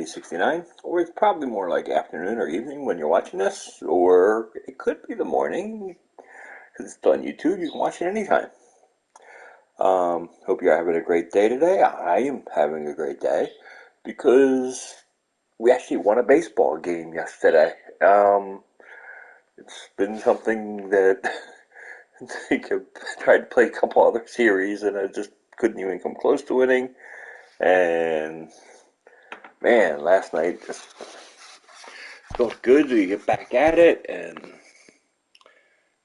be 69, or it's probably more like afternoon or evening when you're watching this, or it could be the morning, because it's on YouTube. You can watch it anytime. Hope you're having a great day today. I am having a great day because we actually won a baseball game yesterday. It's been something that I tried to play a couple other series and I just couldn't even come close to winning. And man, last night just felt good to get back at it and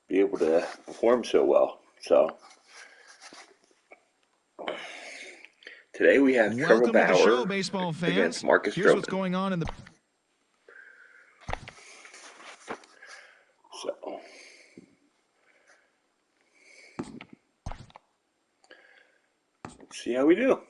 be able to perform so well. So today we have Trevor Welcome to the show, Bauer baseball fans. against Marcus Here's what's Stroman. going on in the... So let's see how we do.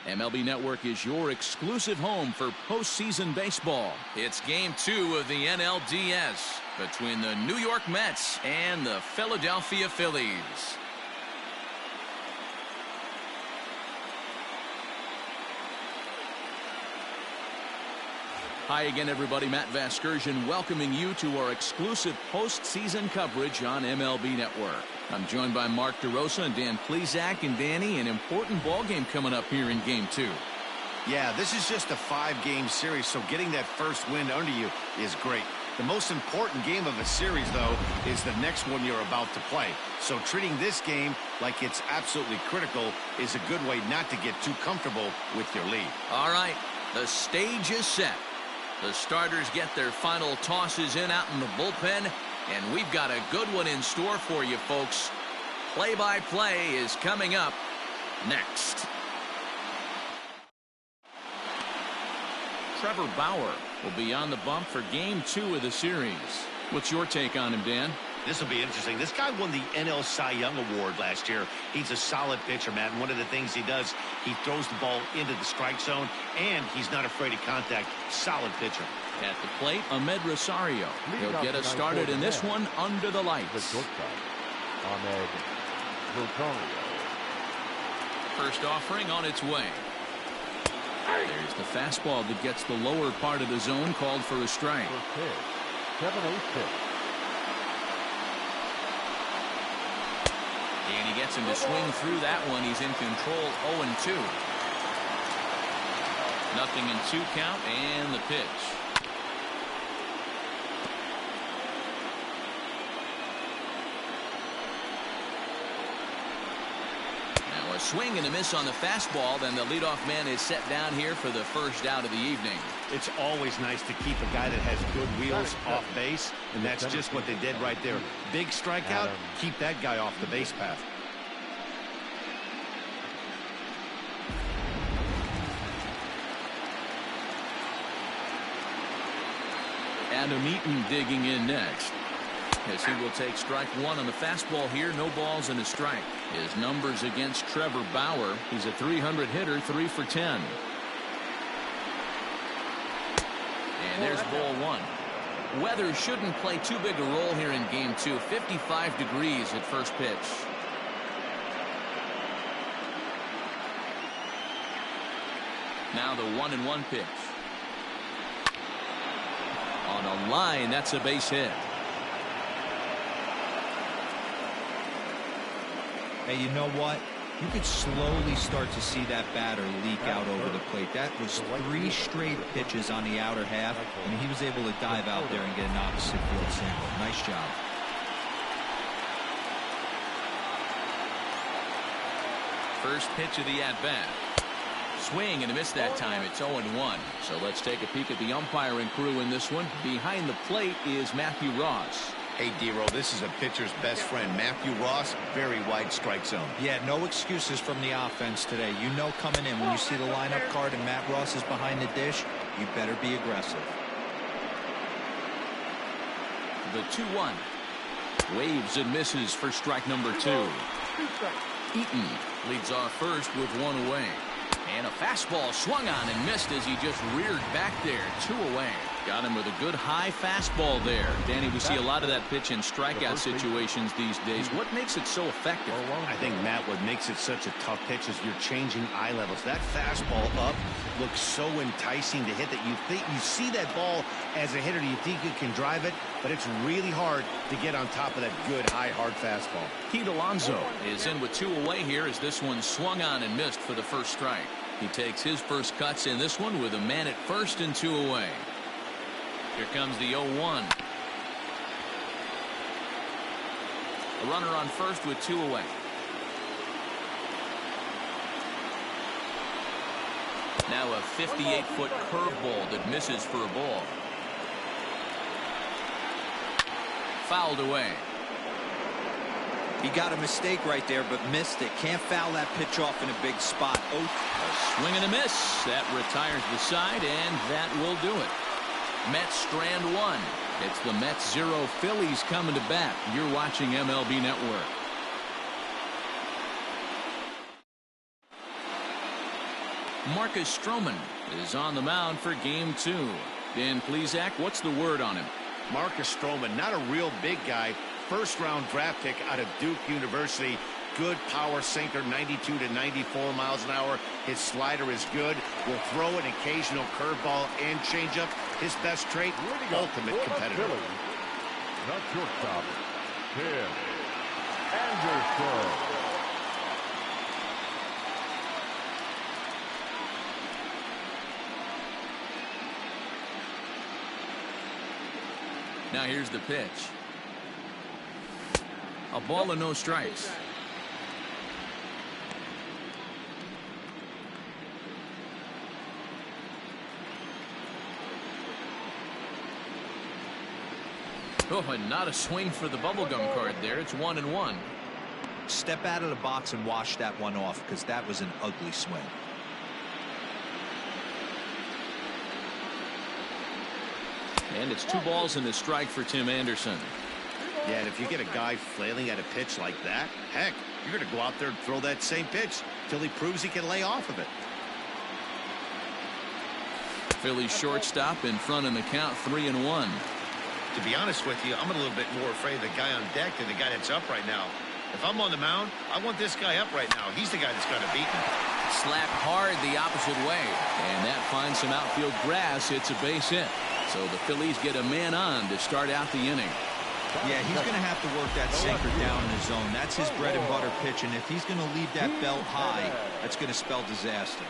MLB Network is your exclusive home for postseason baseball. It's Game 2 of the NLDS between the New York Mets and the Philadelphia Phillies. Hi again, everybody. Matt Vasgersian welcoming you to our exclusive postseason coverage on MLB Network. I'm joined by Mark DeRosa and Dan Plesac. And Danny, an important ball game coming up here in Game 2. Yeah, this is just a 5-game series, so getting that first win under you is great. The most important game of a series, though, is the next one you're about to play. So treating this game like it's absolutely critical is a good way not to get too comfortable with your lead. All right, the stage is set. The starters get their final tosses in out in the bullpen, and we've got a good one in store for you, folks. Play-by-play is coming up next. Trevor Bauer will be on the bump for Game 2 of the series. What's your take on him, Dan? This will be interesting. This guy won the NL Cy Young Award last year. He's a solid pitcher, Matt. And one of the things he does, he throws the ball into the strike zone, and he's not afraid of contact. Solid pitcher. At the plate, Ahmed Rosario. He'll get us started in this one under the lights. Ahmed Rosario. First offering on its way. There's the fastball that gets the lower part of the zone, called for a strike. 7-8 pitch. And he gets him to swing through that one. He's in control, 0-2. Nothing in 2 count, and the pitch. Now a swing and a miss on the fastball. Then the leadoff man is set down here for the first out of the evening. It's always nice to keep a guy that has good wheels off base, and that's just what they did right there. Big strikeout, keep that guy off the base path. Adam Eaton digging in next, as he will take strike 1 on the fastball here. No balls and a strike. His numbers against Trevor Bauer: he's a .300 hitter, 3 for 10. And there's ball 1. Weather shouldn't play too big a role here in Game 2. 55 degrees at first pitch. Now the 1-1 pitch. On a line, that's a base hit. Hey, you know what? You could slowly start to see that batter leak out over the plate. That was 3 straight pitches on the outer half, and he was able to dive out there and get an opposite field single. Nice job. First pitch of the at-bat. Swing and a miss that time. It's 0-1. So let's take a peek at the umpiring crew in this one. Behind the plate is Matthew Ross. Hey, D-Roll, this is a pitcher's best friend. Matthew Ross, very wide strike zone. Yeah, no excuses from the offense today. You know coming in when you see the lineup card and Matt Ross is behind the dish, you better be aggressive. The 2-1. Waves and misses for strike number 2. Eaton leads off first with 1 away. And a fastball swung on and missed as he just reared back there. 2 away. Got him with a good high fastball there. Danny, we see a lot of that pitch in strikeout situations these days. What makes it so effective? I think, Matt, what makes it such a tough pitch is you're changing eye levels. That fastball up looks so enticing to hit that you see that ball as a hitter. You think you can drive it, but it's really hard to get on top of that good, high, hard fastball. Pete Alonso is in with 2 away here as this one swung on and missed for the first strike. He takes his first cuts in this one with a man at first and 2 away. Here comes the 0-1. A runner on first with 2 away. Now a 58-foot curveball that misses for a ball. Fouled away. He got a mistake right there, but missed it. Can't foul that pitch off in a big spot. Oh, a swing and a miss. That retires the side, and that will do it. Mets strand 1. It's the Mets 0, Phillies coming to bat. You're watching MLB Network. Marcus Stroman is on the mound for game 2. Dan Plesac, what's the word on him? Marcus Stroman, not a real big guy. First-round draft pick out of Duke University. Good power sinker, 92 to 94 miles an hour. His slider is good. Will throw an occasional curveball and changeup. His best trait, ultimate competitor. Not shortstop, Tim Anderson. Now here's the pitch. A ball and no strikes. Oh, and not a swing for the bubblegum card there. It's 1-1. Step out of the box and wash that one off, because that was an ugly swing. And it's 2 balls and a strike for Tim Anderson. Yeah, and if you get a guy flailing at a pitch like that, heck, you're going to go out there and throw that same pitch till he proves he can lay off of it. Phillies shortstop in front in the count, 3-1. To be honest with you, I'm a little bit more afraid of the guy on deck than the guy that's up right now. If I'm on the mound, I want this guy up right now. He's the guy that's going to beat me. Slapped hard the opposite way, and that finds some outfield grass. It's a base hit. So the Phillies get a man on to start out the inning. Yeah, he's going to have to work that sinker down in the zone. That's his bread and butter pitch, and if he's going to leave that belt high, that's going to spell disaster.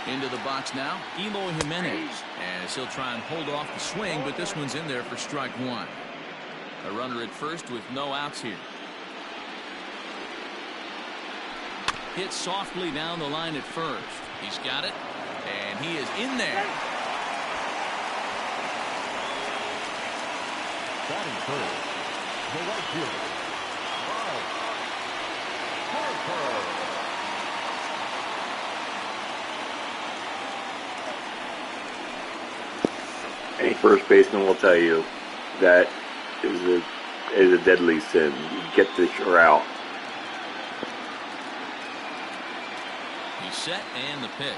Into the box now, Eloy Jimenez, as he'll try and hold off the swing, but this one's in there for strike 1. A runner at first with no outs here. Hit softly down the line at first. He's got it, and he is in there. Batting third, the right fielder, Harper. Any first baseman will tell you that is a deadly sin. You get this or out. He's set and the pitch.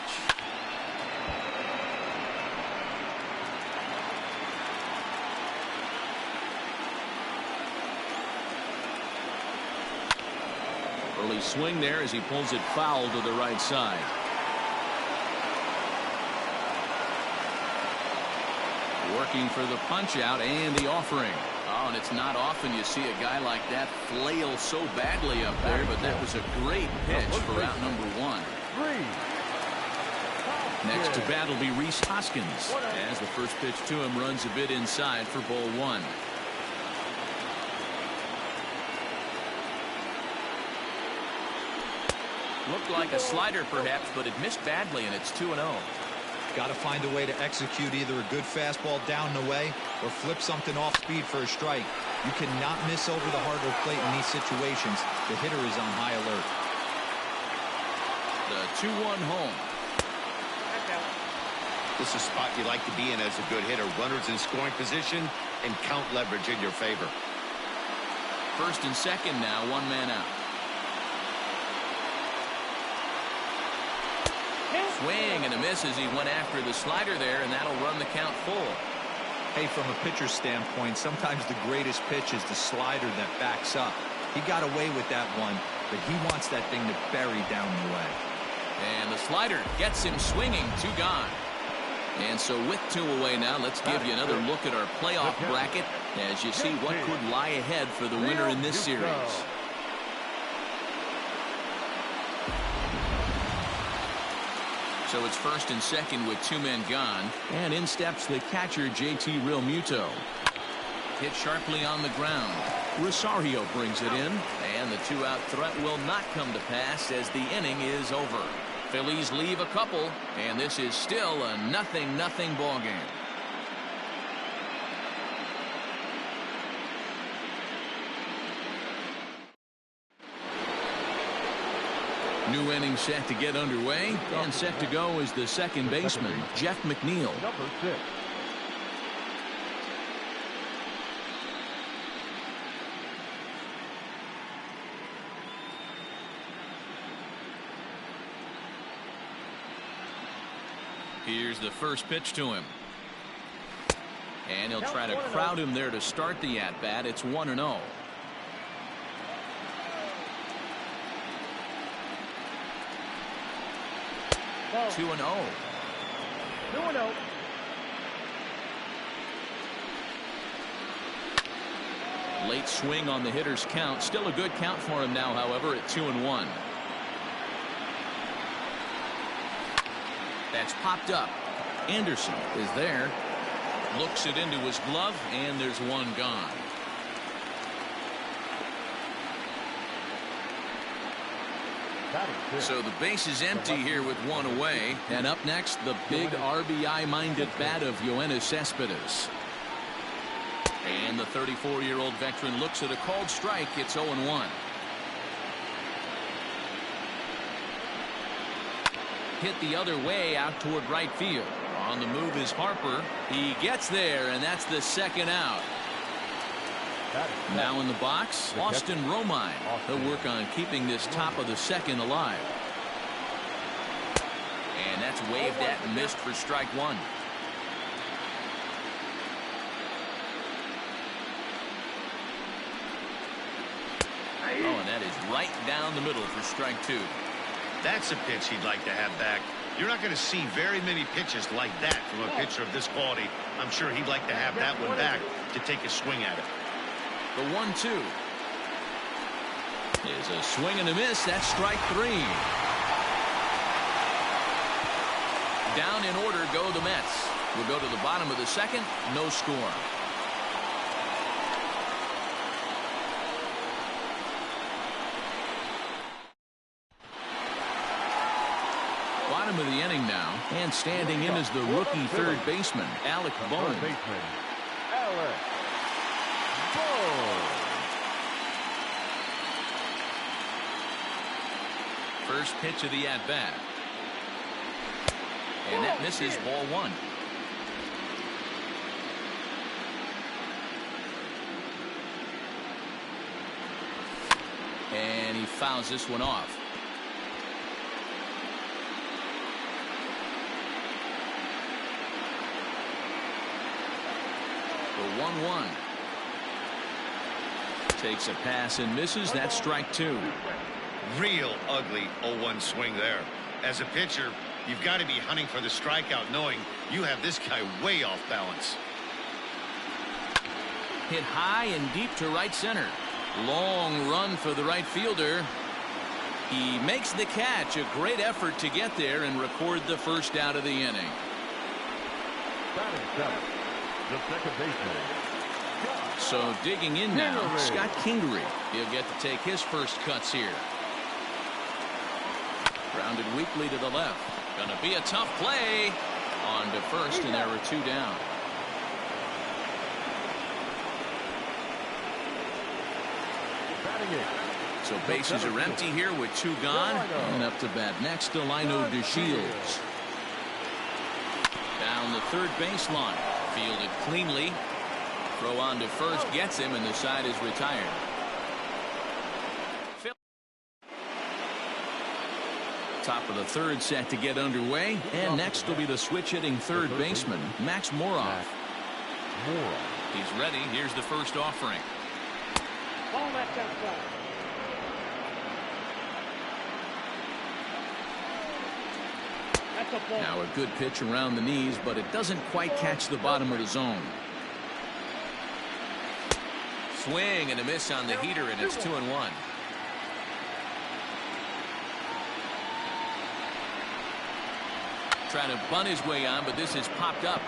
Early swing there as he pulls it foul to the right side. Working for the punch out and the offering. Oh, and it's not often you see a guy like that flail so badly up there, but that was a great pitch for out number 1. Next to bat will be Rhys Hoskins, as the first pitch to him runs a bit inside for ball 1. Looked like a slider perhaps, but it missed badly, and it's 2-0. Got to find a way to execute either a good fastball down the way or flip something off speed for a strike. You cannot miss over the hardwood plate in these situations. The hitter is on high alert. The 2-1 home. This is a spot you like to be in as a good hitter. Runners in scoring position and count leverage in your favor. First and second now, one man out. Swing and a miss as he went after the slider there, and that'll run the count full. Hey, from a pitcher's standpoint, sometimes the greatest pitch is the slider that backs up. He got away with that one, but he wants that thing to bury down the way. And the slider gets him swinging, 2 gone. And so with 2 away now, let's give you another look at our playoff bracket as you see what could lie ahead for the winner in this series. So it's first and second with 2 men gone, and in steps the catcher JT Realmuto. Hit sharply on the ground. Rosario brings it in, and the 2-out threat will not come to pass as the inning is over. Phillies leave a couple, and this is still a 0-0 ball game. New inning set to get underway, and set to go is the second baseman, Jeff McNeil. Number 6. Here's the first pitch to him. And he'll try to crowd him there to start the at-bat. It's 1-0. Ball. 2-0. 2-0. Late swing on the hitter's count. Still a good count for him now, however, at 2-1. That's popped up. Anderson is there. Looks it into his glove, and there's 1 gone. So the base is empty here with 1 away. And up next, the big RBI-minded bat of Yoenis Cespedes. And the 34-year-old veteran looks at a called strike. It's 0-1. Hit the other way out toward right field. On the move is Harper. He gets there, and that's the 2nd out. Now in the box, Austin Romine. He'll work on keeping this top of the 2nd alive. And that's waved at and missed for strike 1. Oh, and that is right down the middle for strike 2. That's a pitch he'd like to have back. You're not going to see very many pitches like that from a pitcher of this quality. I'm sure he'd like to have that one back to take a swing at it. The 1-2 is a swing and a miss. That's strike 3. Down in order go the Mets. We'll go to the bottom of the 2nd. No score. Bottom of the inning now, and standing in is the rookie third baseman, Alec Bohm. First pitch of the at-bat. And that misses, ball 1. And he fouls this one off. The 1-1. Takes a pass and misses. That's strike 2. Real ugly 0-1 swing there. As a pitcher, you've got to be hunting for the strikeout, knowing you have this guy way off balance. Hit high and deep to right center. Long run for the right fielder. He makes the catch. A great effort to get there and record the first out of the inning. Batting 7, the second baseman. So digging in now, Scott Kingery. He'll get to take his first cuts here. Grounded weakly to the left. Gonna be a tough play. On to first, and there were 2 down. So bases are empty here with 2 gone. And up to bat next, Delino DeShields. Down the third baseline. Fielded cleanly. Throw on to first gets him, and the side is retired. Top of the third set to get underway, and next will be the switch-hitting third baseman, Max Moroff. He's ready. Here's the first offering. Now a good pitch around the knees, but it doesn't quite catch the bottom of the zone. Swing and a miss on the heater, and it's 2-1. Trying to bunt his way on, but this has popped up.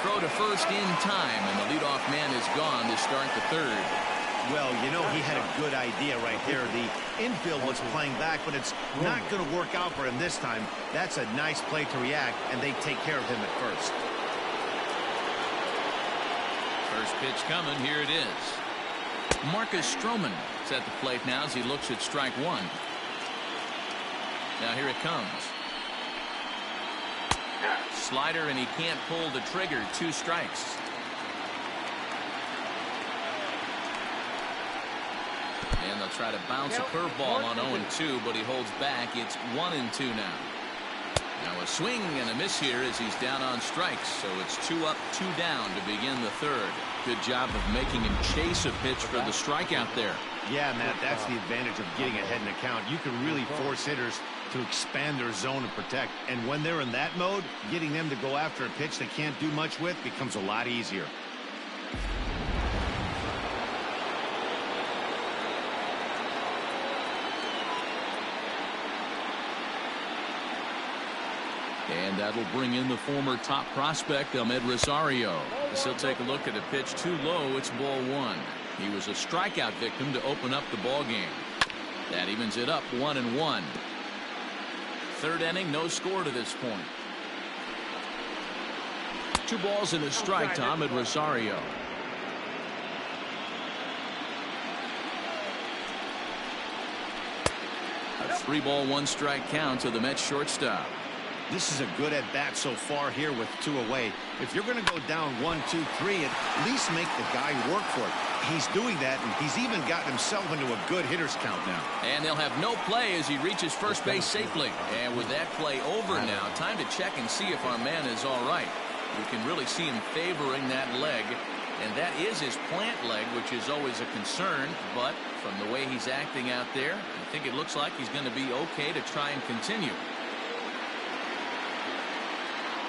Throw to first in time, and the leadoff man is gone to start the third. Well, you know, he had a good idea right there. The infield was playing back, but it's not going to work out for him this time. That's a nice play to react, and they take care of him at first. First pitch coming. Here it is. Marcus Stroman is at the plate now as he looks at strike 1. Now here it comes. Slider, and he can't pull the trigger. 2 strikes. And they'll try to bounce a curveball on 0-2, but he holds back. It's 1-2 now. Now a swing and a miss here as he's down on strikes. So it's 2 up, 2 down to begin the third. Good job of making him chase a pitch for the strikeout there. Yeah, Matt, that's the advantage of getting ahead in the count. You can really force hitters to expand their zone and protect. And when they're in that mode, getting them to go after a pitch they can't do much with becomes a lot easier. And that'll bring in the former top prospect, Ahmed Rosario. As he'll take a look at a pitch too low. It's ball 1. He was a strikeout victim to open up the ball game. That evens it up 1-1. Third inning, no score to this point. 2 balls and a strike to Ahmed Rosario. A 3-ball, 1-strike count to the Mets shortstop. This is a good at-bat so far here with 2 away. If you're going to go down 1, 2, 3, at least make the guy work for it. He's doing that, and he's even gotten himself into a good hitter's count now. And they'll have no play as he reaches first base safely. And with that play over now, time to check and see if our man is all right. You can really see him favoring that leg. And that is his plant leg, which is always a concern. But from the way he's acting out there, I think it looks like he's going to be okay to try and continue.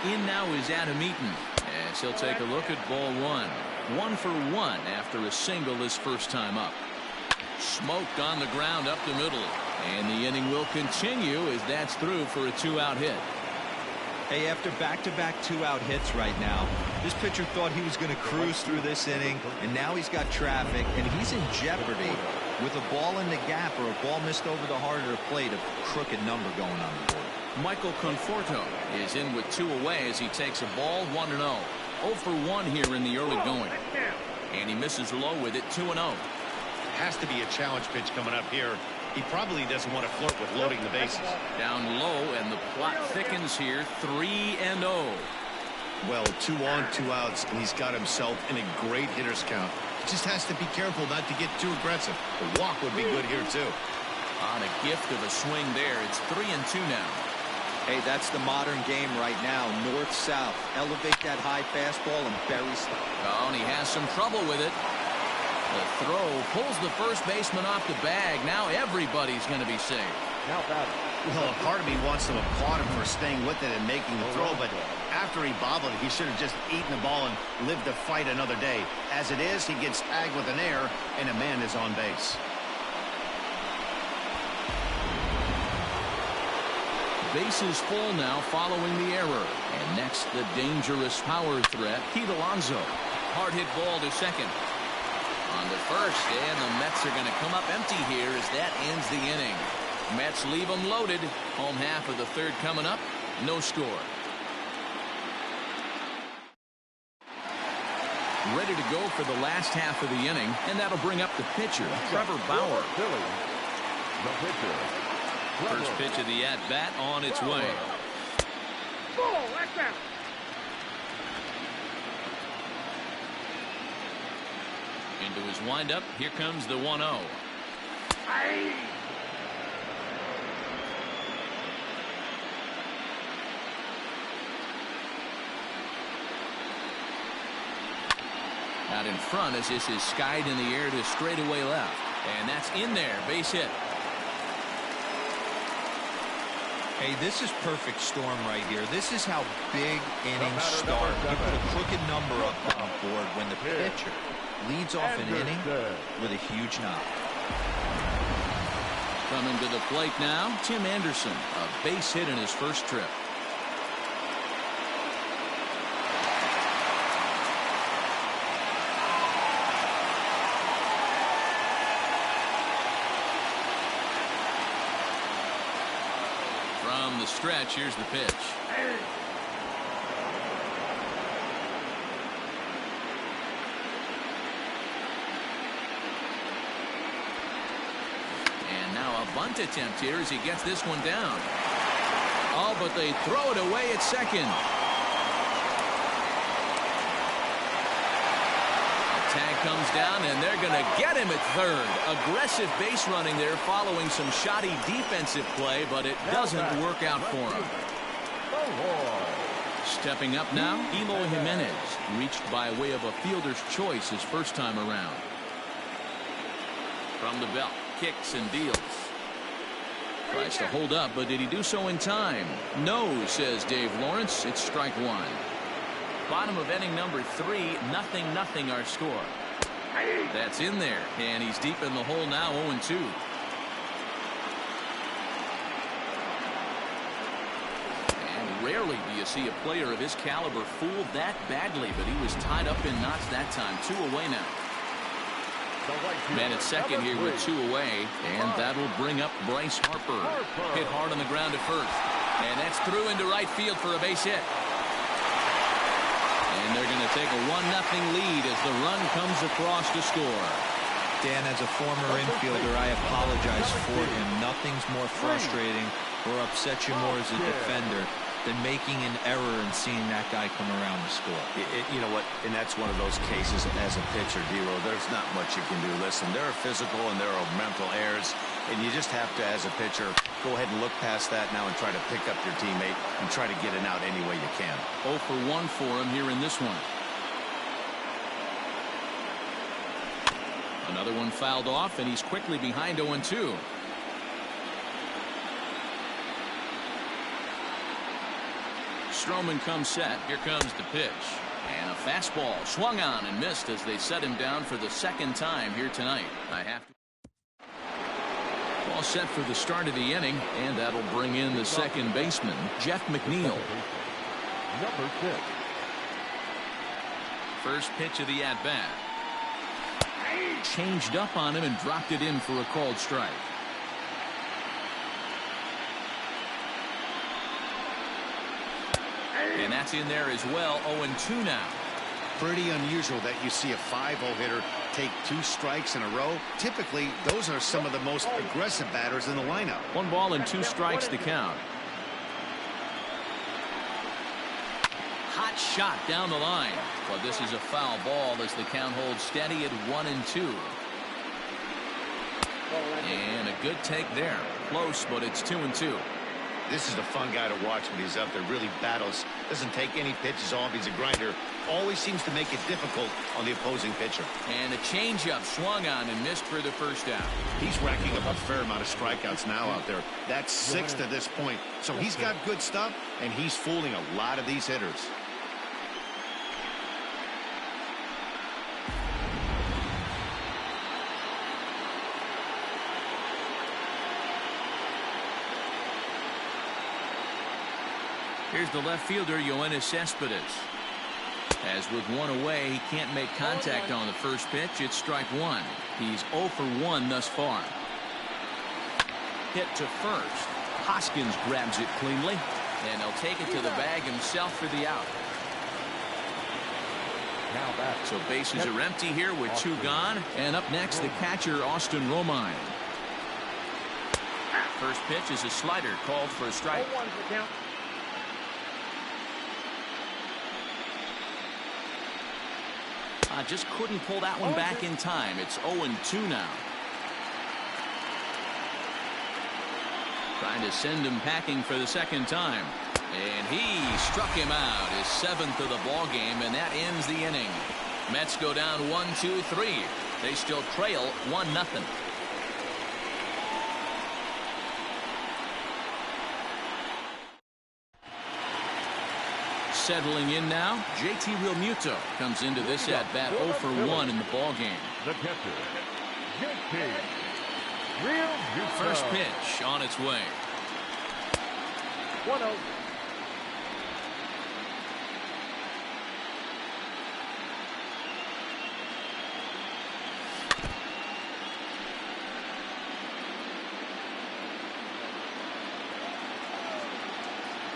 In now is Adam Eaton, as he'll take a look at ball 1. 1 for 1 after a single his first time up. Smoked on the ground up the middle. And the inning will continue as that's through for a 2-out hit. Hey, after back-to-back 2-out hits right now, this pitcher thought he was going to cruise through this inning, and now he's got traffic, and he's in jeopardy with a ball in the gap or a ball missed over the heart of the plate, a crooked number going on the board. Michael Conforto is in with 2 away as he takes a ball 1-0. 0 for 1 here in the early going. And he misses low with it 2-0. Has to be a challenge pitch coming up here. He probably doesn't want to flirt with loading the bases. Down low, and the plot thickens here. 3-0. Well, 2 on, 2 outs, and he's got himself in a great hitter's count. He just has to be careful not to get too aggressive. The walk would be good here, too. On a gift of a swing there. It's 3-2 now. Hey, that's the modern game right now. North-south. Elevate that high fastball and bury stuff. Oh, and he has some trouble with it. The throw pulls the first baseman off the bag. Now everybody's going to be safe. Well, a part of me wants to applaud him for staying with it and making the throw, but after he bobbled it, he should have just eaten the ball and lived to fight another day. As it is, he gets tagged with an error, and a man is on base. Bases full now following the error. And next, the dangerous power threat, Pete Alonso. Hard hit ball to second. On to first, and the Mets are going to come up empty here as that ends the inning. Mets leave them loaded. Home half of the third coming up. No score. Ready to go for the last half of the inning, and that'll bring up the pitcher, Trevor Bauer. The pitcher. First pitch of the at-bat on its way. Into his windup. Here comes the 1-0. Out in front as this is skied in the air to straightaway left. And that's in there. Base hit. Hey, this is perfect storm right here. This is how big innings start. You put a crooked number up on the board when the pitcher leads off an inning with a huge knock. Coming to the plate now, Tim Anderson. A base hit in his first trip. From the stretch, here's the pitch. And now a bunt attempt here as he gets this one down. Oh, but they throw it away at second. Tag comes down, and they're going to get him at third. Aggressive base running there following some shoddy defensive play, but it doesn't work out for him. Stepping up now, Eloy Jimenez, reached by way of a fielder's choice his first time around. From the belt, kicks and deals. Tries to hold up, but did he do so in time? No, says Dave Lawrence. It's strike one. Bottom of inning number 3, 0-0 our score. That's in there, and he's deep in the hole now, 0-2. And rarely do you see a player of his caliber fooled that badly, but he was tied up in knots that time. 2 away now. Man at second here with 2 away, and that'll bring up Bryce Harper. Hit hard on the ground at first, and that's through into right field for a base hit. And they're going to take a 1-0 lead as the run comes across to score. Dan, as a former infielder, I apologize for him. Nothing's more frustrating or upsets you more as a defender than making an error and seeing that guy come around the score. You know what? And that's one of those cases as a pitcher, D-Row. There's not much you can do. Listen, there are physical and there are mental errors, and you just have to, as a pitcher, go ahead and look past that now and try to pick up your teammate and try to get it out any way you can. 0 for 1 for him here in this one. Another one fouled off, and he's quickly behind 0-2. Stroman comes set. Here comes the pitch. And a fastball swung on and missed as they set him down for the second time here tonight. All set for the start of the inning, and that'll bring in the second baseman, Jeff McNeil. Number 6. First pitch of the at-bat. Changed up on him and dropped it in for a called strike. And that's in there as well. 0-2 now. Pretty unusual that you see a 5-0 hitter take 2 strikes in a row. Typically, those are some of the most aggressive batters in the lineup. 1 ball and 2 strikes to count. Hot shot down the line. Well, this is a foul ball as the count holds steady at 1-2. And a good take there. Close, but it's 2-2. This is a fun guy to watch when he's up there. Really battles. Doesn't take any pitches off. He's a grinder. Always seems to make it difficult on the opposing pitcher. And a changeup swung on and missed for the first out. He's racking up a fair amount of strikeouts now out there. That's 6 to this point. So he's got good stuff, and he's fooling a lot of these hitters. Here's the left fielder, Yoenis Cespedes. As with 1 away, he can't make contact on the first pitch. It's strike 1. He's 0 for 1 thus far. hit to first. Hoskins grabs it cleanly, and he'll take it to the bag himself for the out. So bases are empty here with 2 gone. And up next, the catcher, Austin Romine. First pitch is a slider called for a strike. Just couldn't pull that one back in time. It's 0-2 now. Trying to send him packing for the second time. And he struck him out, his 7th of the ball game, and that ends the inning. Mets go down 1-2-3. They still trail 1-0. Settling in now, JT Realmuto comes into this at bat 0 for 1 in the ball game. The catcher, JT Realmuto. First pitch on its way. 1-0.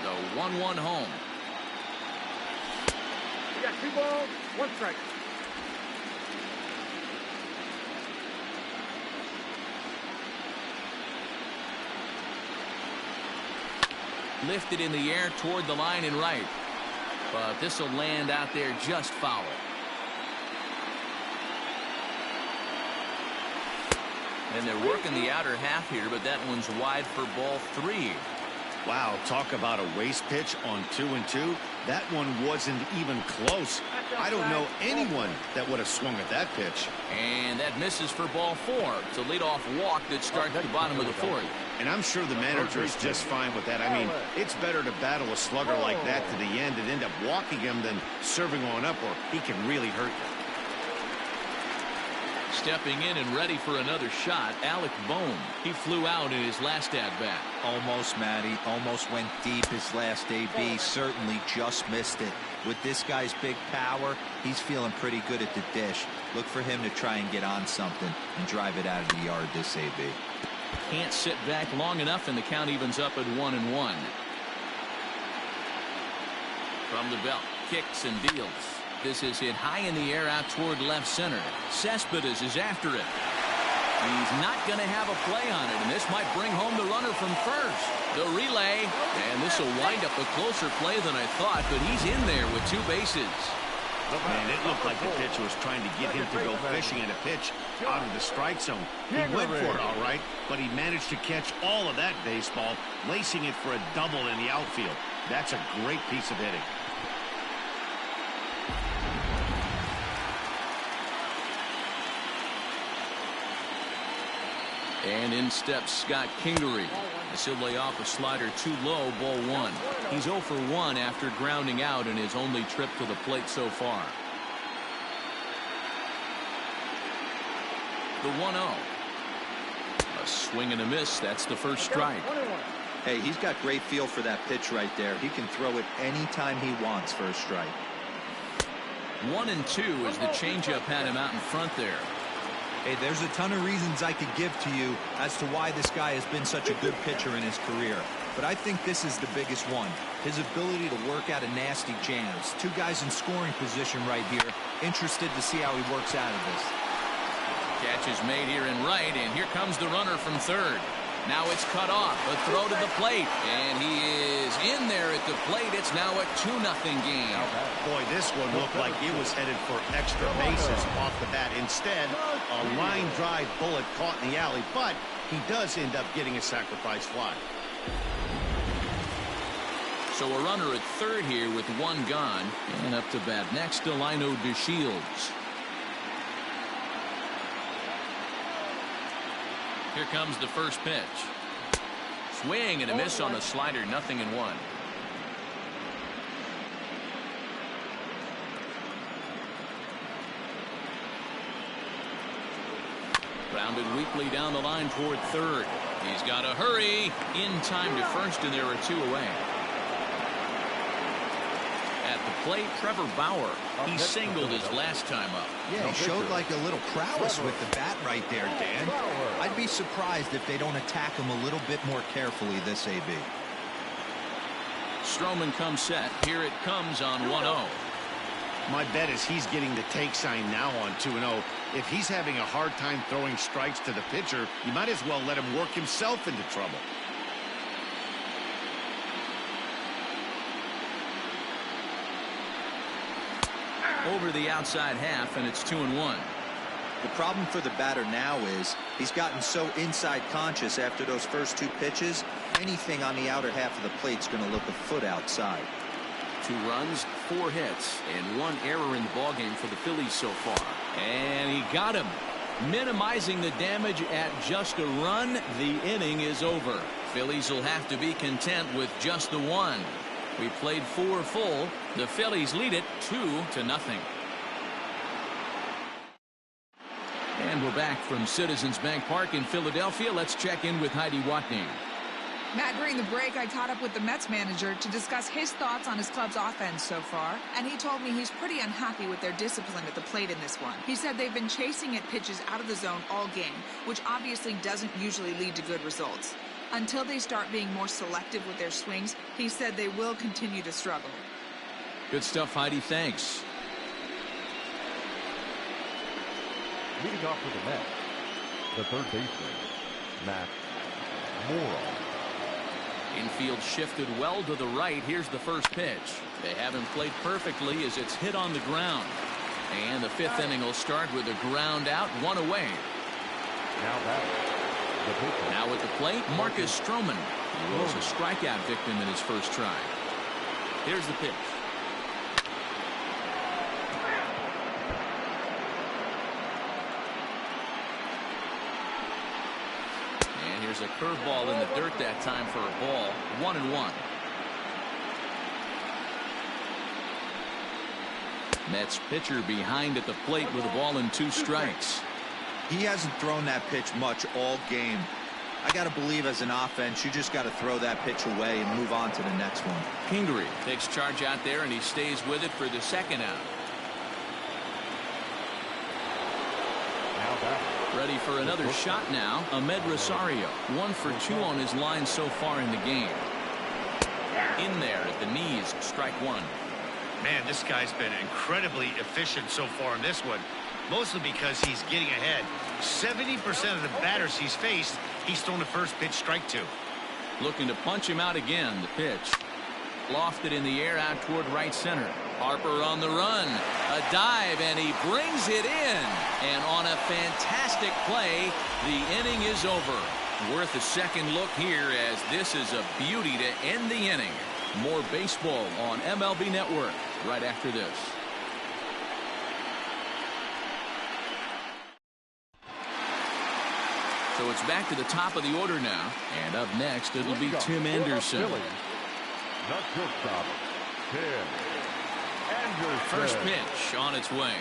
The 1-1 home. We got 2 balls, 1 strike. Lifted in the air toward the line and right. But this will land out there just foul. And they're working the outer half here, but that one's wide for ball 3. Wow, talk about a waste pitch on 2-2. That one wasn't even close. I don't know anyone that would have swung at that pitch. And that misses for ball 4. It's a leadoff walk that starts at the bottom of the 4th. And I'm sure the manager is just fine with that. I mean, it's better to battle a slugger like that to the end and end up walking him than serving on up, or he can really hurt you. Stepping in and ready for another shot, Alec Bohm. He flew out in his last at-bat. Almost, Matty. Almost went deep his last AB. Certainly just missed it. With this guy's big power, he's feeling pretty good at the dish. Look for him to try and get on something and drive it out of the yard this AB. Can't sit back long enough, and the count evens up at 1-1. From the belt, kicks and deals. This is hit high in the air out toward left center. Cespedes is after it. He's not going to have a play on it, and this might bring home the runner from first. The relay, and this will wind up a closer play than I thought, but he's in there with 2 bases. Man, it looked like the pitcher was trying to get him to go fishing in a pitch out of the strike zone. He went for it all right, but he managed to catch all of that baseball, lacing it for a double in the outfield. That's a great piece of hitting. And in steps Scott Kingery. He'll lay off a slider too low, ball 1. He's 0 for 1 after grounding out in his only trip to the plate so far. The 1-0. A swing and a miss. That's the first strike. Hey, he's got great feel for that pitch right there. He can throw it anytime he wants for a strike. 1-2 as the changeup had him out in front there. Hey, there's a ton of reasons I could give to you as to why this guy has been such a good pitcher in his career. But I think this is the biggest one. His ability to work out of nasty jams. 2 guys in scoring position right here. Interested to see how he works out of this. Catch is made here in right, and here comes the runner from third. Now it's cut off. A throw to the plate. And he is in there at the plate. It's now a 2-0 game. Boy, this one looked like it was headed for extra bases off the bat. Instead, a line drive bullet caught in the alley, but he does end up getting a sacrifice fly. So a runner at third here with 1 gone. And up to bat next, Delino DeShields. Here comes the first pitch. Swing and a miss on the slider, 0-1. Grounded weakly down the line toward third. He's got to hurry in time to first, and there are 2 away. At the plate, Trevor Bauer. He singled his last time up. Yeah, he showed like a little prowess with the bat right there, Dan. I'd be surprised if they don't attack him a little bit more carefully this AB. Stroman comes set. Here it comes on 1-0. My bet is he's getting the take sign now on 2-0. If he's having a hard time throwing strikes to the pitcher, you might as well let him work himself into trouble. Over the outside half, and it's 2-1. The problem for the batter now is he's gotten so inside conscious after those first 2 pitches. Anything on the outer half of the plate's going to look a foot outside. 2 runs, 4 hits, and 1 error in the ballgame for the Phillies so far. And he got him. Minimizing the damage at just a run. The inning is over. Phillies will have to be content with just the 1. We played 4 full. The Phillies lead it 2-0. And we're back from Citizens Bank Park in Philadelphia. Let's check in with Heidi Watney. Matt, during the break, I caught up with the Mets manager to discuss his thoughts on his club's offense so far, and he told me he's pretty unhappy with their discipline at the plate in this one. He said they've been chasing at pitches out of the zone all game, which obviously doesn't usually lead to good results. Until they start being more selective with their swings, he said they will continue to struggle. Good stuff, Heidi. Thanks. Leading off for the Mets, the third baseman, Matt Morrow. Infield shifted well to the right. Here's the first pitch. They have him played perfectly as it's hit on the ground. And the 5th inning will start with a ground out, 1 away. Now at the plate, Marcus Stroman. He was a strikeout victim in his first try. Here's the pitch. And here's a curveball in the dirt that time for a ball. 1-1. Mets pitcher behind at the plate with a ball and 2 strikes. He hasn't thrown that pitch much all game. I got to believe as an offense, you just got to throw that pitch away and move on to the next one. Kingery takes charge out there, and he stays with it for the 2nd out. Ready for another shot now. Ahmed Rosario, 1 for 2 on his line so far in the game. In there at the knees, strike 1. Man, this guy's been incredibly efficient so far in this one. Mostly because he's getting ahead. 70% of the batters he's faced, he's thrown the first pitch, strike 2. Looking to punch him out again. The pitch. Lofted in the air out toward right center. Harper on the run. A dive, and he brings it in. And on a fantastic play, the inning is over. Worth a second look here, as this is a beauty to end the inning. More baseball on MLB Network right after this. So it's back to the top of the order now. And up next, it'll be Tim Anderson. First pitch on its way.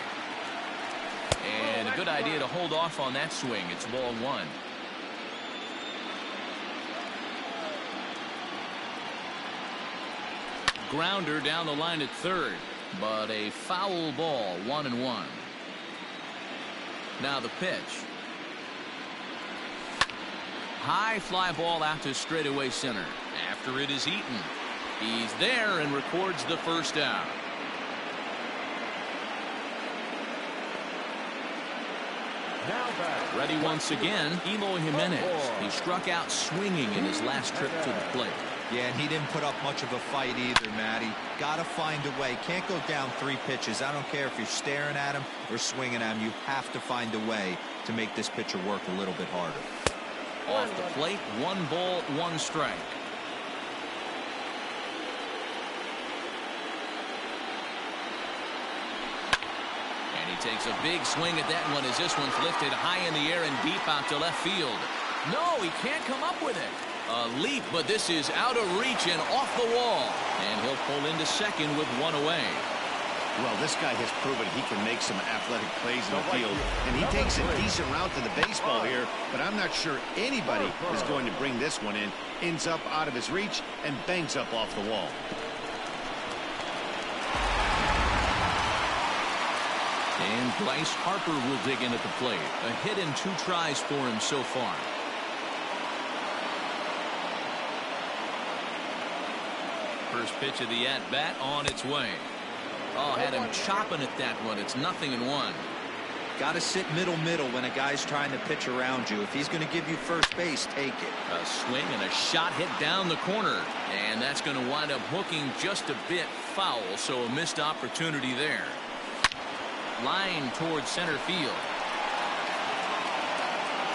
And a good idea to hold off on that swing. It's ball 1. Grounder down the line at third. But a foul ball, 1-1. Now the pitch. High fly ball out to straightaway center. After it is eaten. He's there and records the first out. Ready once again, Eloy Jimenez. He struck out swinging in his last trip to the plate. Yeah, and he didn't put up much of a fight either, Matty. Got to find a way. Can't go down 3 pitches. I don't care if you're staring at him or swinging at him. You have to find a way to make this pitcher work a little bit harder. Off the plate, 1 ball, 1 strike. And he takes a big swing at that one as this one's lifted high in the air and deep out to left field. No, he can't come up with it. A leap, but this is out of reach and off the wall. And he'll pull into second with 1 away. Well, this guy has proven he can make some athletic plays in the field, and he takes a decent route to the baseball here, but I'm not sure anybody is going to bring this one in. Ends up out of his reach and bangs up off the wall. And Bryce Harper will dig in at the plate. A hit and 2 tries for him so far. First pitch of the at-bat on its way. Oh, had him chopping at that one. It's 0-1. Got to sit middle when a guy's trying to pitch around you. If he's going to give you first base, take it. A swing and a shot hit down the corner. And that's going to wind up hooking just a bit foul, so a missed opportunity there. Line towards center field.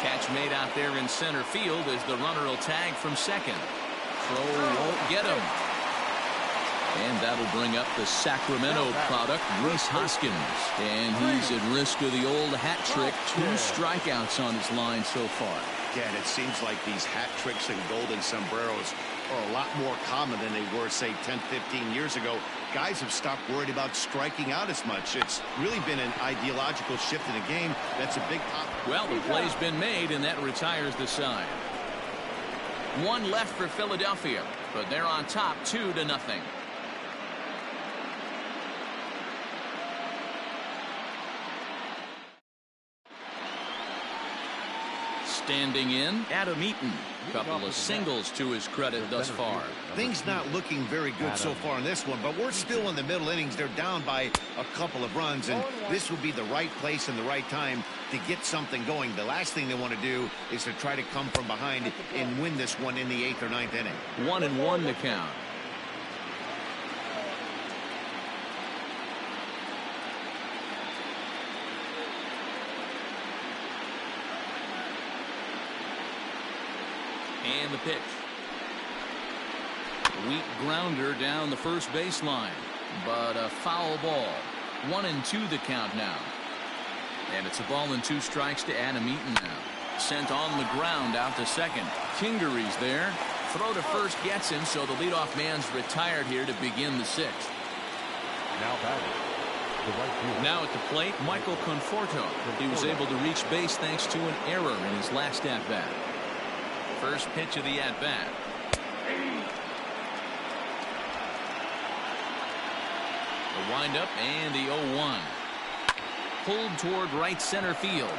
Catch made out there in center field as the runner will tag from second. Throw won't get him. And that'll bring up the Sacramento product, Rhys Hoskins. And he's at risk of the old hat trick. 2 strikeouts on his line so far. Yeah, and it seems like these hat tricks and golden sombreros are a lot more common than they were, say, 10, 15 years ago. Guys have stopped worried about striking out as much. It's really been an ideological shift in the game. That's a big top. Well, the play's been made, and that retires the side. 1 left for Philadelphia, but they're on top 2-0. Standing in, Adam Eaton. Couple of singles to his credit thus far. Things not looking very good so far in this one, but we're still in the middle innings. They're down by a couple of runs, and this would be the right place and the right time to get something going. The last thing they want to do is to try to come from behind and win this one in the 8th or 9th inning. 1-1 the count. And the pitch. Weak grounder down the first baseline, but a foul ball. 1-2 the count now. And it's a ball and 2 strikes to Adam Eaton now. Sent on the ground out to second. Kingery's there. Throw to first gets him, so the leadoff man's retired here to begin the 6th. Now batting. Now at the plate, Michael Conforto. He was able to reach base thanks to an error in his last at-bat. First pitch of the at-bat. The windup and the 0-1. Pulled toward right center field.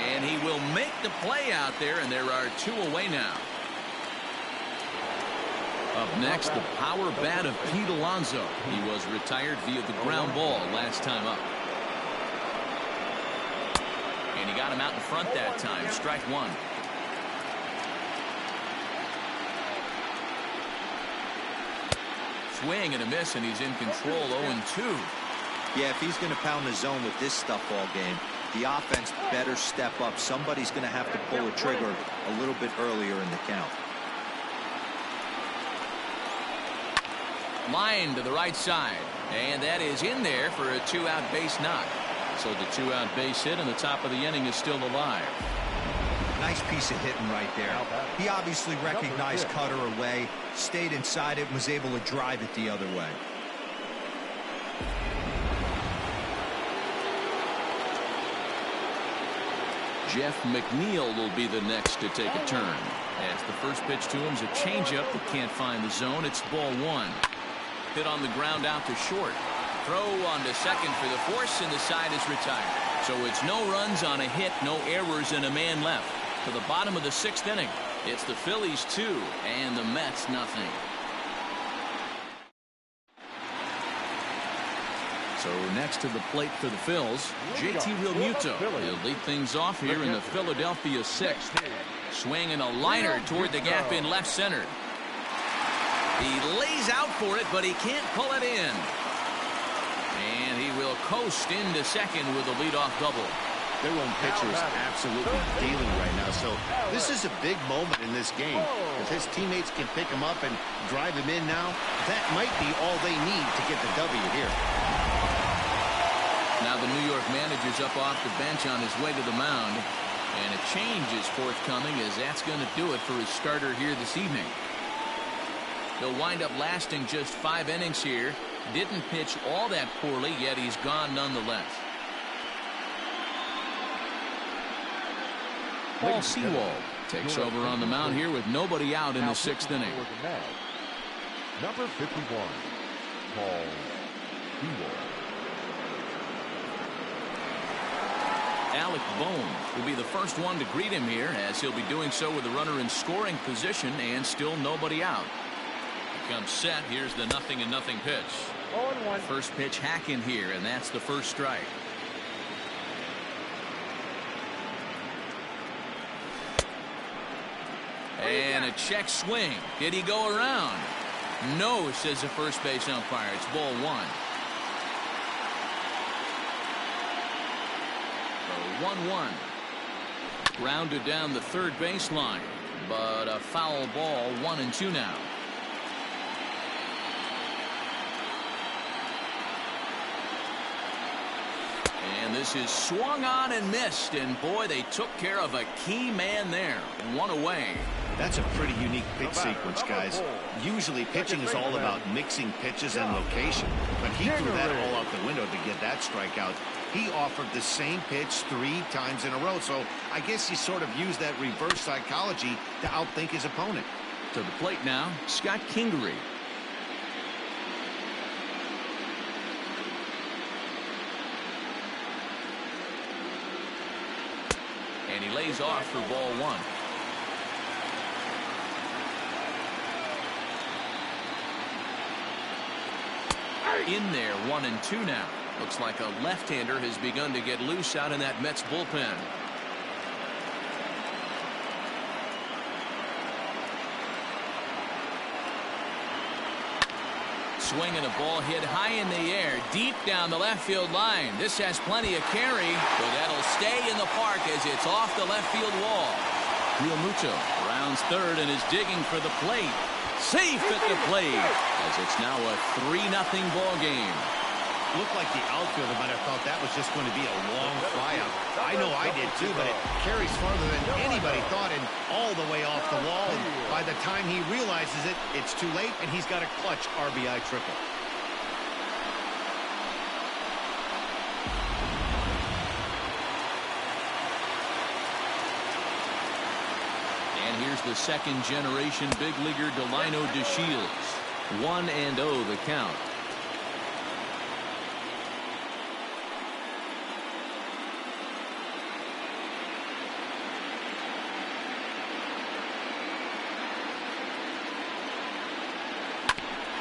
And he will make the play out there, and there are 2 away now. Up next, the power bat of Pete Alonso. He was retired via the ground ball last time up. And he got him out in front that time. Strike 1. Swing and a miss, and he's in control. 0-2. Yeah, if he's going to pound the zone with this stuff all game, the offense better step up. Somebody's going to have to pull a trigger a little bit earlier in the count. Line to the right side, and that is in there for a 2-out base knock. So the 2-out base hit in the top of the inning is still alive. Nice piece of hitting right there. He obviously recognized cutter away, stayed inside it, and was able to drive it the other way. Jeff McNeil will be the next to take a turn. As the first pitch to him is a changeup that can't find the zone. It's ball 1. Hit on the ground out to short. Throw on to second for the force, and the side is retired. So it's no runs on a hit, no errors, and a man left. To the bottom of the 6th inning, it's the Phillies 2 and the Mets nothing. So next to the plate for the Phils, JT Realmuto. He'll lead things off here in the Philadelphia 6th. Swing and a liner toward the gap in left center. He lays out for it, but he can't pull it in. And he will coast into second with a leadoff double. Their own pitcher is absolutely dealing right now, so this is a big moment in this game. If his teammates can pick him up and drive him in now, that might be all they need to get the W here. Now the New York manager's up off the bench on his way to the mound, and a change is forthcoming, as that's going to do it for his starter here this evening. He'll wind up lasting just 5 innings here. Didn't pitch all that poorly, yet he's gone nonetheless. Paul Sewald takes over on the mound here with nobody out in the 6th inning. Number 51, Paul Sewald. Alec Bohm will be the first one to greet him here, as he'll be doing so with the runner in scoring position and still nobody out. He comes set. Here's the 0-0 pitch. First pitch hack in here, and that's the first strike. And a check swing. Did he go around? No, says the first base umpire. It's ball one. 1-1. Grounded down the third baseline, but a foul ball. 1-2 now. And this is swung on and missed, and boy, they took care of a key man there. One away. That's a pretty unique pitch sequence, guys. Usually pitching is all about mixing pitches and location, but he threw that all out the window to get that strikeout. He offered the same pitch 3 times in a row, so I guess he sort of used that reverse psychology to outthink his opponent. To the plate now, Scott Kingery. And he lays off for ball one. In there, 1-2 now. Looks like a left-hander has begun to get loose out in that Mets bullpen. Swinging a ball hit high in the air, deep down the left field line. This has plenty of carry, but that'll stay in the park as it's off the left field wall. Realmuto rounds third and is digging for the plate. Safe at the plate, as it's now a 3-0 ball game. Looked like the outfielder might have thought that was just going to be a long flyout. I know I did too, but it carries farther than anybody thought and all the way off the wall. And by the time he realizes it, it's too late, and he's got a clutch RBI triple. And here's the second-generation big leaguer Delino DeShields. 1-0 the count.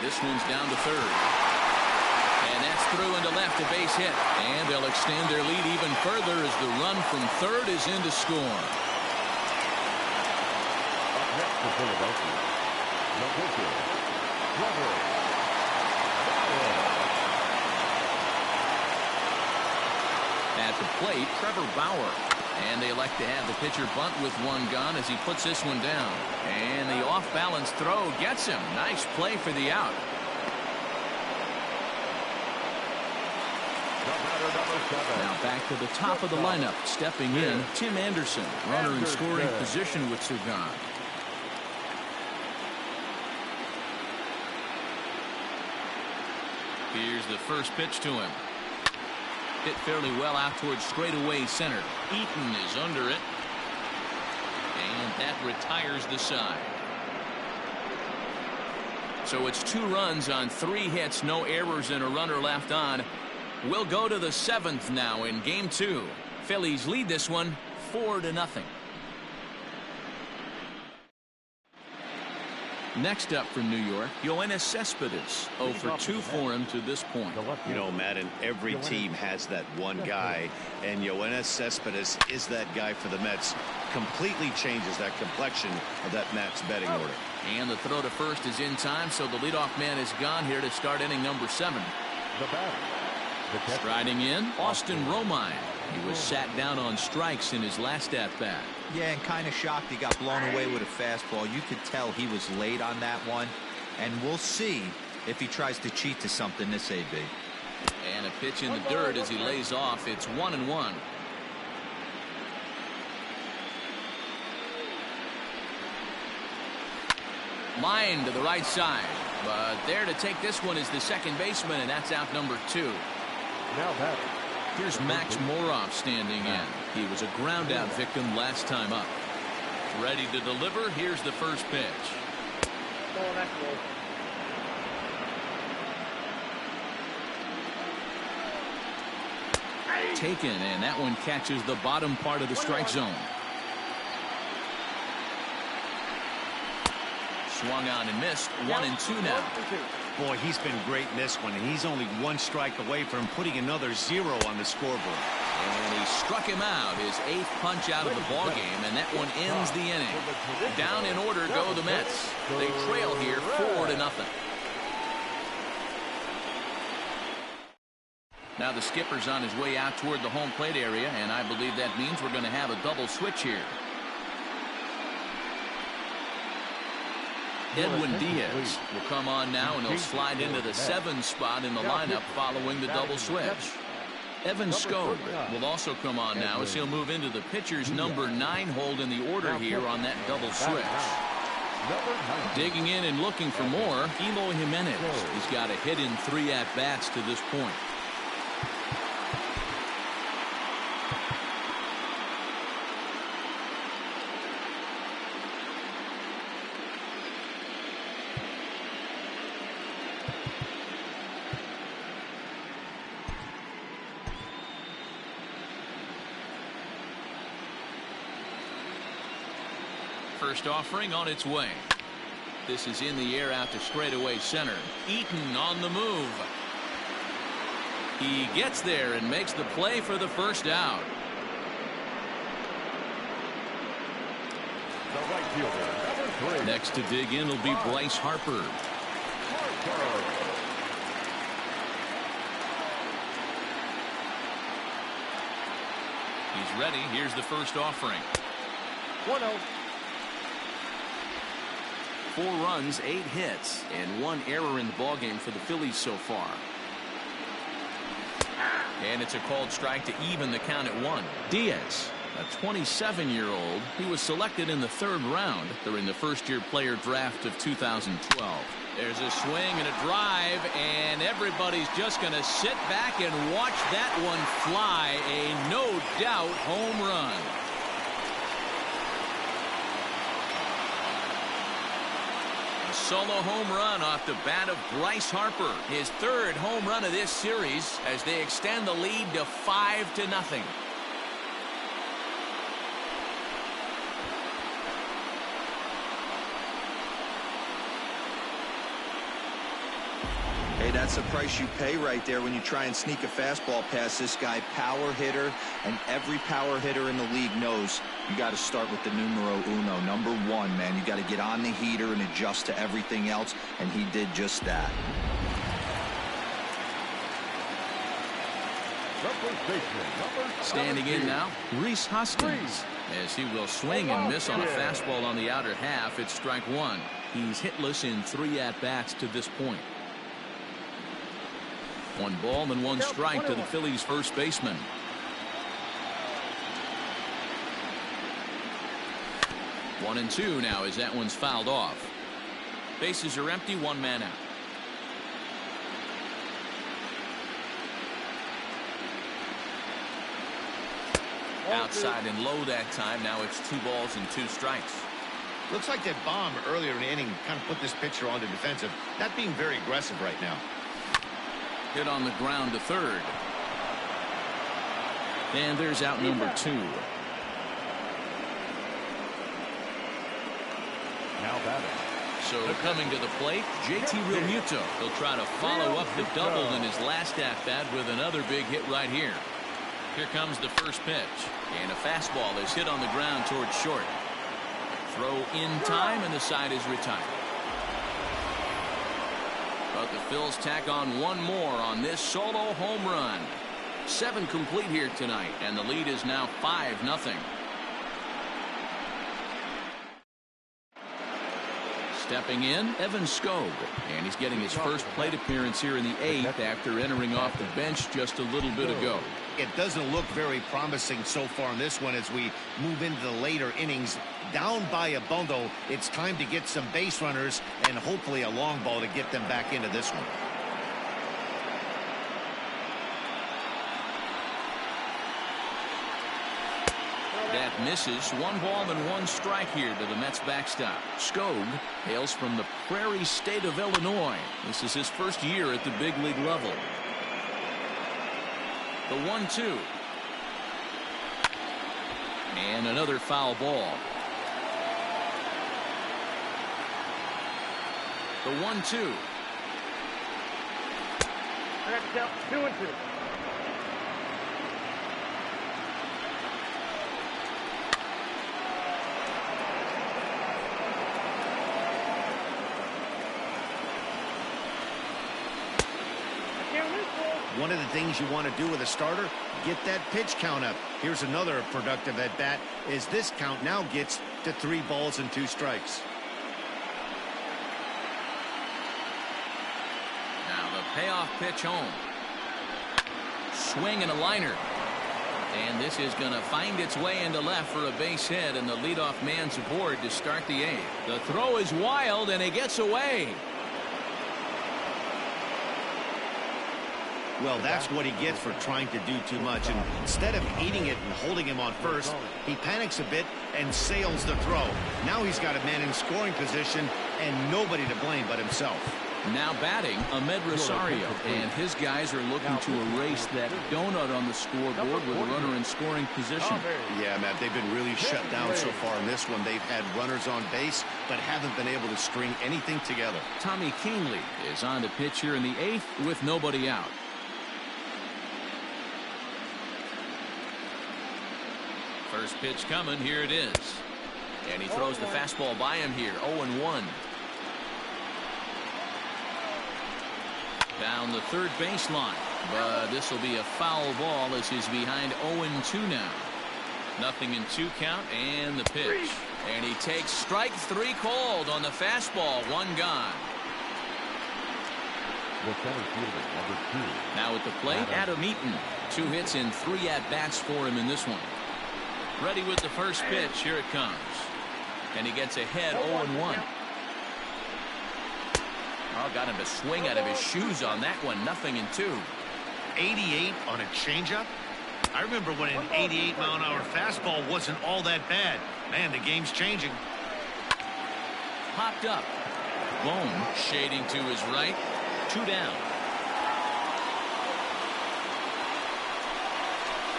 This one's down to third. And that's through into left, a base hit. And they'll extend their lead even further as the run from third is in to score. Up next for Philadelphia, the pitcher, Trevor Bauer. At the plate, Trevor Bauer. And they elect to have the pitcher bunt with one gone as he puts this one down. And the off-balance throw gets him. Nice play for the out. Now back to the top of the lineup. Stepping in, Tim Anderson. Runner in scoring position with two gone. Here's the first pitch to him. Hit fairly well out towards straightaway center. Eaton is under it. And that retires the side. So it's 2 runs on 3 hits, no errors, and a runner left on. We'll go to the 7th now in game 2. Phillies lead this one 4-0. Next up from New York, Yoenis Cespedes. 0 for 2 for him to this point. You know, Madden, every team has that one guy, and Yoenis Cespedes is that guy for the Mets. Completely changes that complexion of that Mets betting order. And the throw to first is in time, so the leadoff man is gone here to start inning number 7. The batter, Striding in, Austin Romine. He was sat down on strikes in his last at-bat. Yeah, and kind of shocked he got blown away with a fastball. You could tell he was late on that one. And we'll see if he tries to cheat to something this AB. And a pitch in the dirt as he lays off. It's 1-1. Line to the right side. But there to take this one is the second baseman, and that's out number 2. now batting. Here's Max Moroff standing in. He was a ground-out victim last time up. Ready to deliver. Here's the first pitch. Taken, and that one catches the bottom part of the strike zone. Swung on and missed. 1-2 now. Boy, he's been great in this one, and he's only one strike away from putting another 0 on the scoreboard. And he struck him out, his 8th punch out of the ballgame, and that one ends the inning. Down in order go the Mets. They trail here 4-0. Now the skipper's on his way out toward the home plate area, and I believe that means we're going to have a double switch here. Edwin Diaz will come on now, and he'll slide into the 7th spot in the lineup following the double switch. Evan Skog will also come on now as he'll move into the pitcher's number 9 hold in the order here on that double switch. Digging in and looking for more, Eloy Jimenez. He's got a hit in 3 at-bats to this point. First offering on its way. This is in the air out to straightaway center. Eaton on the move. He gets there and makes the play for the first out. The right fielder, number 3. Next to dig in will be Bryce Harper. He's ready. Here's the first offering. 1-0. 4 runs, 8 hits, and 1 error in the ballgame for the Phillies so far. And it's a called strike to even the count at 1. Diaz, a 27-year-old, he was selected in the 3rd round during the first-year player draft of 2012. There's a swing and a drive, and everybody's just going to sit back and watch that one fly. A no-doubt home run. Solo home run off the bat of Bryce Harper, his 3rd home run of this series as they extend the lead to 5-0. Hey, that's the price you pay right there when you try and sneak a fastball past this guy. Power hitter, and every power hitter in the league knows you got to start with the numero uno, number 1, man. You got to get on the heater and adjust to everything else, and he did just that. Standing in now, Rhys Hoskins, as he will swing and miss on a fastball on the outer half. It's strike 1. He's hitless in 3 at-bats to this point. 1 ball and 1 strike to the Phillies' first baseman. One and 2 now as that one's fouled off. Bases are empty, 1 man out. Outside and low that time. Now it's 2 balls and 2 strikes. Looks like that bomb earlier in the inning kind of put this pitcher on the defensive. Not being very aggressive right now. Hit on the ground to 3rd. And there's out number 2. Now batting. So coming to the plate, JT Realmuto. He'll try to follow up the double in his last at-bat with another big hit right here. Here comes the first pitch. And a fastball is hit on the ground towards short. Throw in time, and the side is retired. But the Phils tack on 1 more on this solo home run. 7 complete here tonight, and the lead is now 5-0. Stepping in, Evan Skog, and he's getting his first plate appearance here in the 8th after entering off the bench just a little bit ago. It doesn't look very promising so far in this one as we move into the later innings. Down by a bundle, it's time to get some base runners and hopefully a long ball to get them back into this one. That misses. 1 ball and 1 strike here to the Mets backstop. Skog hails from the Prairie State of Illinois. This is his first year at the big league level. The 1-2. And another foul ball. The 1-2. I got to count 2-2. One of the things you want to do with a starter, get that pitch count up. Here's another productive at bat, as this count now gets to 3 balls and 2 strikes. Now the payoff pitch home. Swing and a liner. And this is going to find its way into left for a base hit, and the leadoff man's aboard to start the 8th. The throw is wild, and he gets away. Well, that's what he gets for trying to do too much. And instead of eating it and holding him on first, he panics a bit and sails the throw. Now he's got a man in scoring position and nobody to blame but himself. Now batting, Ahmed Rosario, and his guys are looking to erase that donut on the scoreboard with a runner in scoring position. Yeah, Matt, they've been really shut down so far in this one. They've had runners on base, but haven't been able to string anything together. Tommy Kahnle is on to pitch here in the 8th with nobody out. First pitch coming, here it is. And he throws the fastball by him here, 0-1. Down the third baseline, but this will be a foul ball as he's behind 0-2 now. 0-2 count, and the pitch. And he takes strike 3 called on the fastball, 1 gone. The center fielder, number 2. Now at the plate, Adam Eaton. 2 hits and 3 at-bats for him in this one. Ready with the first pitch. Here it comes. And he gets ahead 0-1. Oh, got him to swing out of his shoes on that one. 0-2. 88 on a changeup? I remember when an 88-mile-an-hour fastball wasn't all that bad. Man, the game's changing. Popped up. Bone shading to his right. 2 down.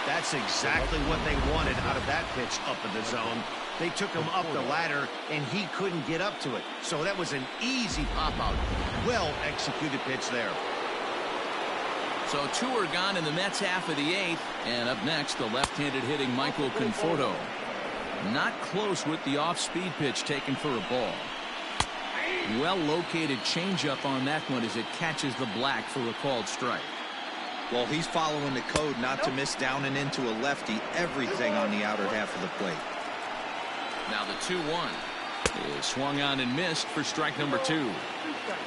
That's exactly what they wanted out of that pitch up in the zone. They took him up the ladder, and he couldn't get up to it. So that was an easy pop-out. Well-executed pitch there. So 2 are gone in the Mets half of the 8th. And up next, the left-handed hitting Michael Conforto. Not close with the off-speed pitch taken for a ball. Well-located changeup on that one as it catches the black for a called strike. Well, he's following the code not to miss down and into a lefty. Everything on the outer half of the plate. Now the 2-1 is swung on and missed for strike number 2.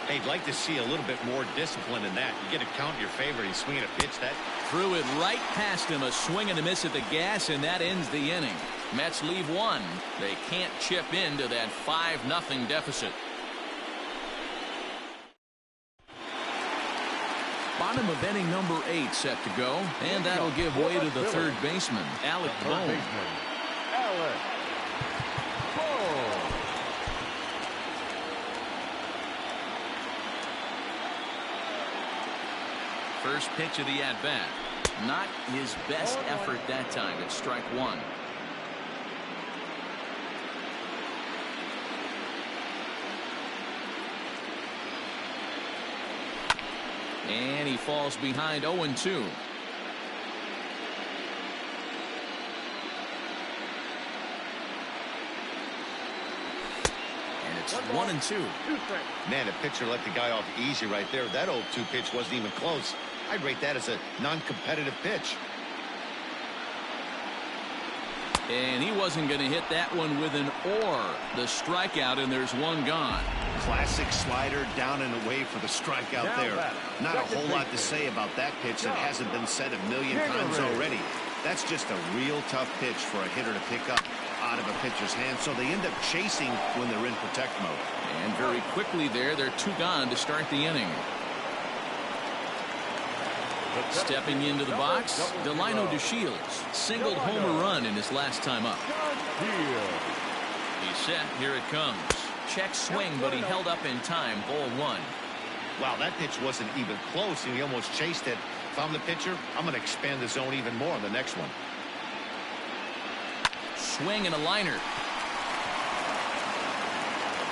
Hey, I'd like to see a little bit more discipline in that. You get a count in your favor. He's swinging a pitch that threw it right past him. A swing and a miss at the gas, and that ends the inning. Mets leave 1. They can't chip into that 5-0 deficit. Bottom of inning number 8 set to go, and that'll give way to the third baseman, Alec Bohm. First pitch of the at-bat. Not his best effort that time. It's strike 1. And he falls behind 0-2. And it's 1-2. Man, a pitcher let the guy off easy right there. That 0-2 pitch wasn't even close. I'd rate that as a non-competitive pitch. And he wasn't going to hit that one with an or. The strikeout, and there's 1 gone. Classic slider down and away for the strikeout there. Not a whole lot to say about that pitch that hasn't been said a million times already. That's just a real tough pitch for a hitter to pick up out of a pitcher's hand, so they end up chasing when they're in protect mode. And very quickly there, they're 2 gone to start the inning. Stepping into the box, Delino DeShields singled home a run in his last time up. He's set. Here it comes. Check swing, but he held up in time. Ball 1. Wow, that pitch wasn't even close, and he almost chased it. If I'm the pitcher, I'm going to expand the zone even more on the next one. Swing and a liner.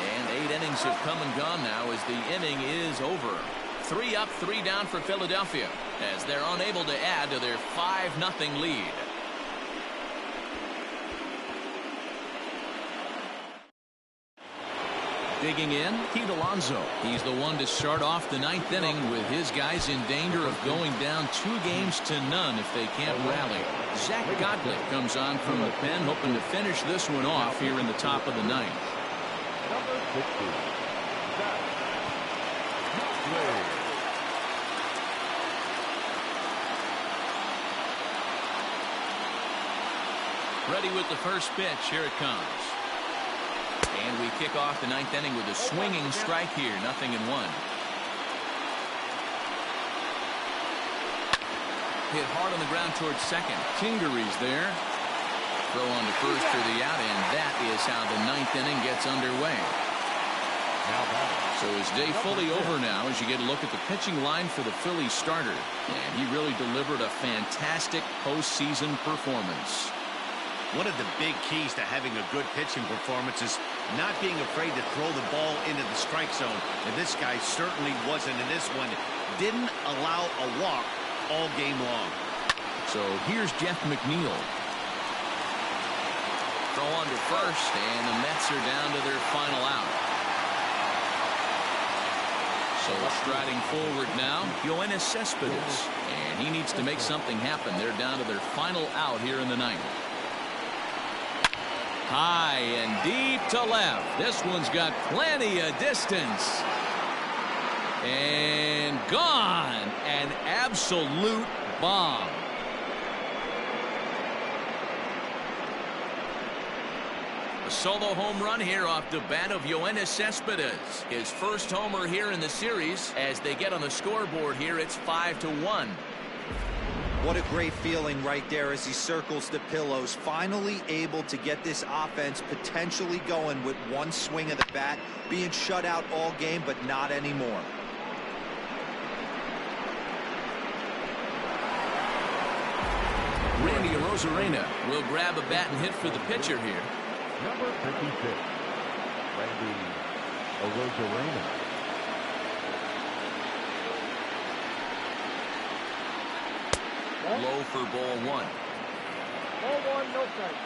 And 8 innings have come and gone now as the inning is over. 3 up, 3 down for Philadelphia as they're unable to add to their 5-0 lead. Digging in, Pete Alonso. He's the one to start off the 9th inning with his guys in danger of going down 2-0 if they can't rally. Zach Godley comes on from the pen, hoping to finish this one off here in the top of the 9th. Number 60. Ready with the first pitch. Here it comes. And we kick off the 9th inning with a swinging strike here. 0-1. Hit hard on the ground towards second. Kingery's there. Throw on to first for the out, and that is how the 9th inning gets underway. So his day fully over now as you get a look at the pitching line for the Phillies starter. And he really delivered a fantastic postseason performance. One of the big keys to having a good pitching performance is not being afraid to throw the ball into the strike zone. And this guy certainly wasn't in this one. Didn't allow a walk all game long. So here's Jeff McNeil. Throw on to first, and the Mets are down to their final out. So striding forward now, Yoenis Cespedes. And he needs to make something happen. They're down to their final out here in the 9th. High and deep to left. This one's got plenty of distance. And gone. An absolute bomb. A solo home run here off the bat of Yoenis Cespedes. His first homer here in the series. As they get on the scoreboard here, it's 5-1. What a great feeling right there as he circles the pillows. Finally able to get this offense potentially going with one swing of the bat. Being shut out all game, but not anymore. Randy Arozarena will grab a bat and hit for the pitcher here. Number 56. Randy Arozarena. Low for ball 1. Ball 1, no strike.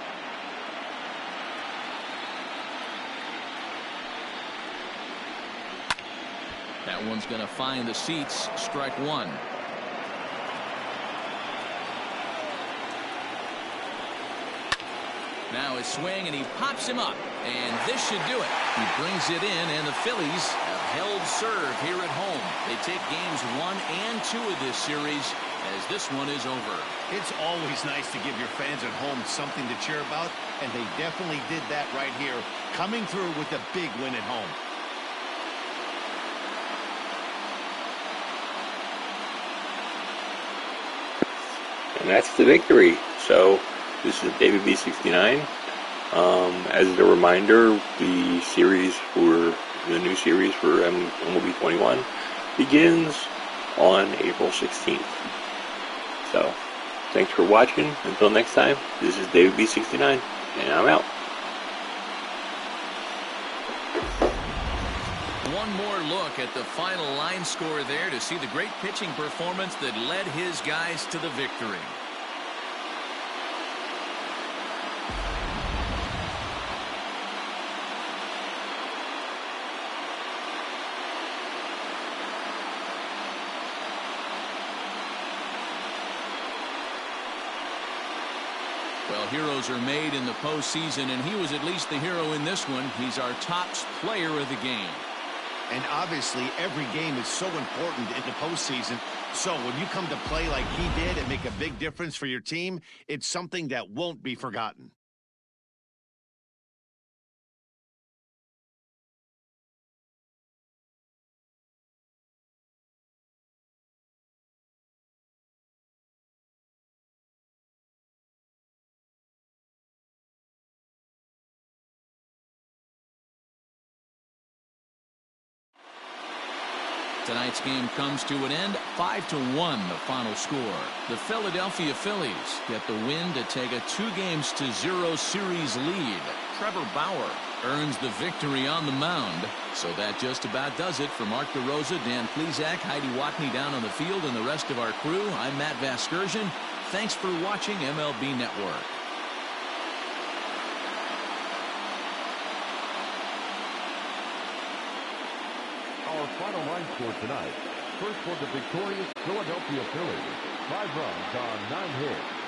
That one's going to find the seats. Strike 1. Now his swing, and he pops him up. And this should do it. He brings it in, and the Phillies have held serve here at home. They take games 1 and 2 of this series as this one is over. It's always nice to give your fans at home something to cheer about, and they definitely did that right here, coming through with a big win at home. And that's the victory. So this is David B69. As a reminder, the new series for MLB 21 begins on April 16th. So thanks for watching. Until next time, this is David B69, and I'm out. One more look at the final line score there to see the great pitching performance that led his guys to the victory. Well, heroes are made in the postseason, and he was at least the hero in this one. He's our top player of the game. And obviously, every game is so important in the postseason. So when you come to play like he did and make a big difference for your team, it's something that won't be forgotten. Tonight's game comes to an end, 5-1 the final score. The Philadelphia Phillies get the win to take a 2-0 series lead. Trevor Bauer earns the victory on the mound. So that just about does it. For Mark DeRosa, Dan Plesac, Heidi Watney down on the field, and the rest of our crew, I'm Matt Vasgersian. Thanks for watching MLB Network. Our final line score tonight. First for the victorious Philadelphia Phillies. 5 runs on 9 hits.